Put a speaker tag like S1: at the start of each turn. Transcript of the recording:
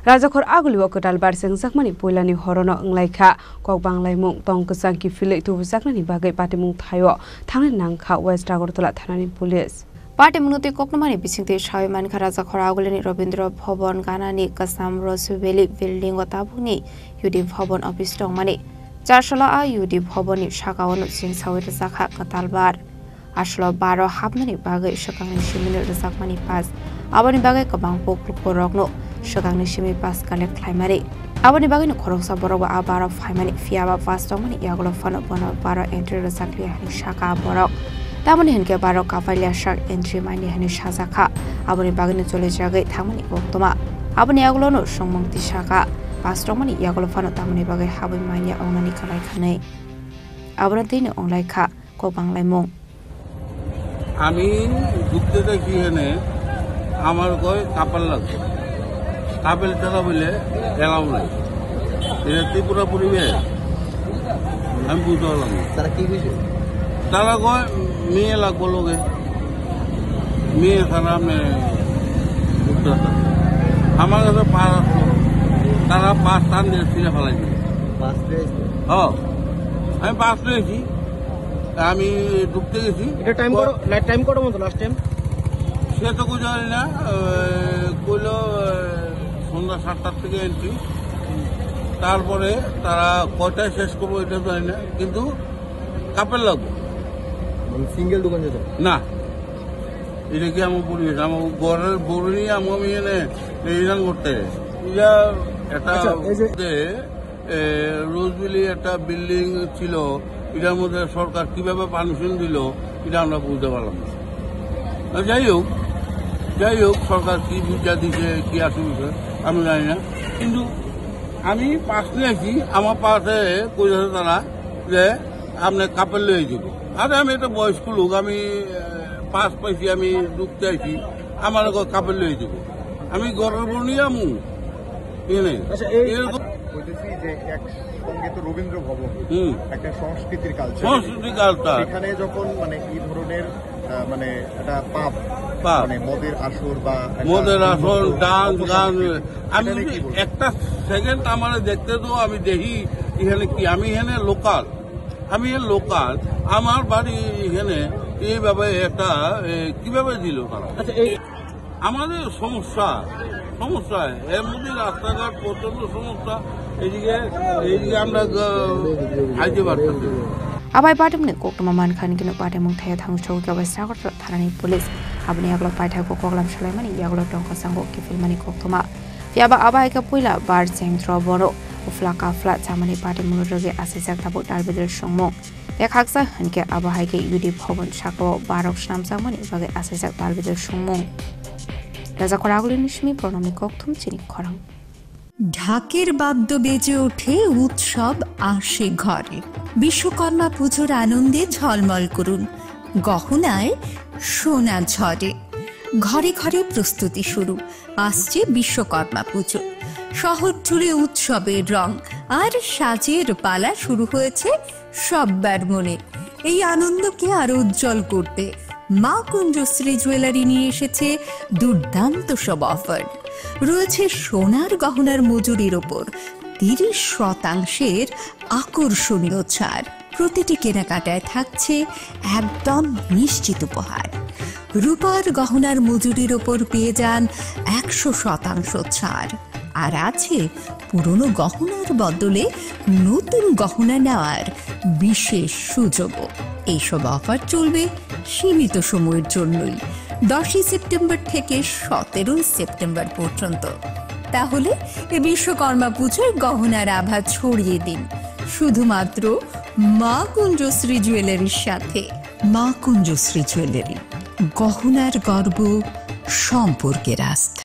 S1: Rajakhor aguliwa kotal barseng sakmani poilani horono nglaikha kok banglaimung tongkasang ki filek tu saknani bagai patimung thayo thangni nangkha West Agartala thanani police Party Munuti Kokmani Bisinte Shaiman Rajakhor agulani Robindra Bhavan Ganani Kasam Rosuveli building otabuni Yudi Bhavan office tongmani Charshala a Yudi Bhavani Shakawanu Sing Sawit Zakha Katalbar Ashlo Baro Hapmani Bagai Shakang Shimini Zakmani Pass Abani Bagai Kabang Pokrokno Shakang Shimi Pass Kalek Climate Abani Bagai Koroksa Boroba Abara Famani Fiaba Fastomani Yagolo Fano Bono Bara entry Zakli Shaka Borok Tamani Henke Baro Kafalia Shark entry Mani Hanish Hazaka Abani Bagani Tolejagate Tamani Oktoma Abani Agolono Shomong Tishaka Pastromani Yagolo Fano Tamani Bagai Habi Mania Onani Kalai Abradini Onlaika Kobang Lemon
S2: আমি ঘুরতে দেখি এনে আমার কয় কাপল লাগছে couple টাকা বলে allow নাই এটা ত্রিপুরা পরিবেশ আমি বুঝতে পারলাম তারা কি বুঝে তারা কয় মেয়ে লাগবো লোকে মেয়ে ছাড়া আমি ঘুরতে আমার কাছে পাস আসলো তারা পাস টান দিয়ে ছিঁড়ে ফেলাই আমি পাস পেয়েছি আমি ঢুকতে গেছি
S3: এটা টাইম কত মতো লাস্ট টাইম
S2: সে তো কিছু জানি না কইলো সন্ধ্যা 7টার থেকে এন্ট্রি তারপরে তারা কয়টায় শেষ করবো এটা জানি না কিন্তু কাপেল লাগবো
S3: সিঙ্গেল দোকান যেত
S2: না এটা কি আমার পরিবেশ আমার ঘরের বড় নিয়ে আমি এনে রিজার্ন করতে এটা একটা রোজবেলি একটা বিল্ডিং ছিল এটার মধ্যে সরকার কিভাবে পারমিশন দিল এটা আমরা বুঝতে পারলাম না যাই হোক সরকার কি বুঝা দিছে কি আসলে আমি জানি না কিন্তু আমি পাস নিয়েছি আমার পাশে কইছে তারা যে আপনি কাপেল লয়ে যাব আরে আমি একটা বয়স্ক লোক আমি পাস পাইছি আমি ঢুকতে আইছি আমার কাপেল লয়ে যাব আমি ঘরের বউ নিয়ে আমু
S4: রবীন্দ্র ভবন একটা সংস্কৃতির কালচার এখানে যখন মানে এই ধরনের মানে একটা পাপ মানে মদের আসর বা
S2: ডান্স গান আমি একটা সেকেন্ড আমার দেখতে তো আমি দেখি এখানে কি আমি এখানে লোকাল আমার বাড়ি এখানে এইভাবে একটা কিভাবে দিল তারা আমাদের সমস্যা এর মধ্যে রাস্তাঘাট প্রচন্ড সমস্যা এইদিকে আমরা আইতে পারতেছি
S1: Abai Patimne Kokma Mankan Gino Patimung Thaya Thang Show West Agartala Thanani Police Abni Aglo Paita Koklam Shalemani Yaglo Tonka Sango Kifilmani Koktoma Fiaba Abai Kapuila Bar Seng Troboro Uflaka Flat Tamani Patimung Roge Asizak Tabu Darbidel Shongmong Yakaksa Hanke Abahike Yudi Bhavan Shako Barok Shnam Samani Bage Asizak Darbidel Shongmong Rajakhor agulani Nishmi Pronami Koktum Chini Khorang
S5: ঢাকের বাদ্য বেজে ওঠে উৎসব আসে ঘরে বিশ্বকর্মা পুজোর আনন্দে ঝলমল করুন গহনায় সোনা ঝরে ঘরে ঘরে প্রস্তুতি শুরু আসছে বিশ্বকর্মা পুজো শহর জুড়ে উৎসবের রং আর সাজের পালা শুরু হয়েছে সবার মনে এই আনন্দকে আরো উজ্জ্বল করতে মা কুঞ্জশ্রী জুয়েলারি নিয়ে এসেছে দুর্দান্ত সব অফার রয়েছে সোনার গহনার মজুরির ওপর 30% আকর্ষণীয় ছাড় প্রতিটি কেনাকাটায় থাকছে একদম নিশ্চিত উপহার রূপার গহনার মজুরির ওপর পেয়ে যান 100% ছাড় আর আছে পুরনো গহনার বদলে নতুন গহনা নেওয়ার বিশেষ সুযোগও এইসব অফার চলবে সীমিত সময়ের জন্যই 10 সেপ্টেম্বর থেকে 17 সেপ্টেম্বর পর্যন্ত তাহলে এই বিশ্বকর্মা পুজোর গহনার আভা ছড়িয়ে দিন শুধুমাত্র মা কুঞ্জশ্রী জুয়েলারির সাথে মা কুঞ্জশ্রী জুয়েলারি গহনার গর্ব সম্পর্কের আস্থা